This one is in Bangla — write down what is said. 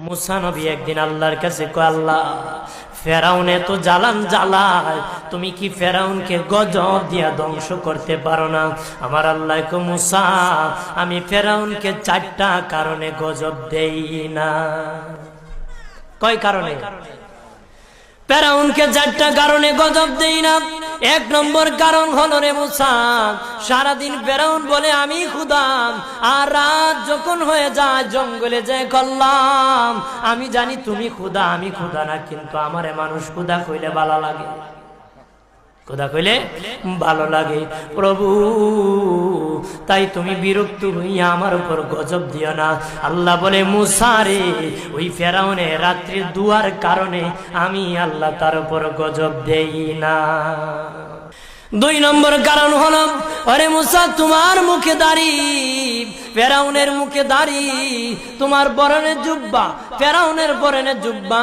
মুসা নবী একদিন আল্লাহর কাছে কয়, আল্লাহ ফেরাউনে তো জ্বালান জ্বালায়, তুমি কি ফেরাউনকে গজব দিয়া ধ্বংস করতে পারো না? আমার আল্লাহ কয়, মুসা আমি ফেরাউনকে 4টা কারণে গজব দেই না। কয় কারণে? ফেরাউনকে 4টা কারণে গজব দেই না। 1 নম্বর কারণ হলো রে মুসা, সারাদিন ফেরাউন বলে আমি খোদা, আর রাত যখন হয়ে যায় জঙ্গলে যায় করলাম আমি জানি তুমি খোদা, আমি খোদা না, কিন্তু আমারে মানুষ খোদা কইলে ভালো লাগে, খোদা কইলে ভালো লাগে। প্রভু তাই তুমি বিরক্ত হইয়া আমার উপর গজব দিও না। আল্লাহ বলে, মুসা রে ওই ফেরাউনে রাত্রির দুয়ার কারণে আমি আল্লাহ তার উপর গজব দেই না। 2 নম্বর কারণ হলো, আরে মুসা তোমার মুখে দাড়ি, ফেরাউনের মুখে দাড়ি, তোমার পরনে জুব্বা, ফেরাউনের পরনে জুব্বা,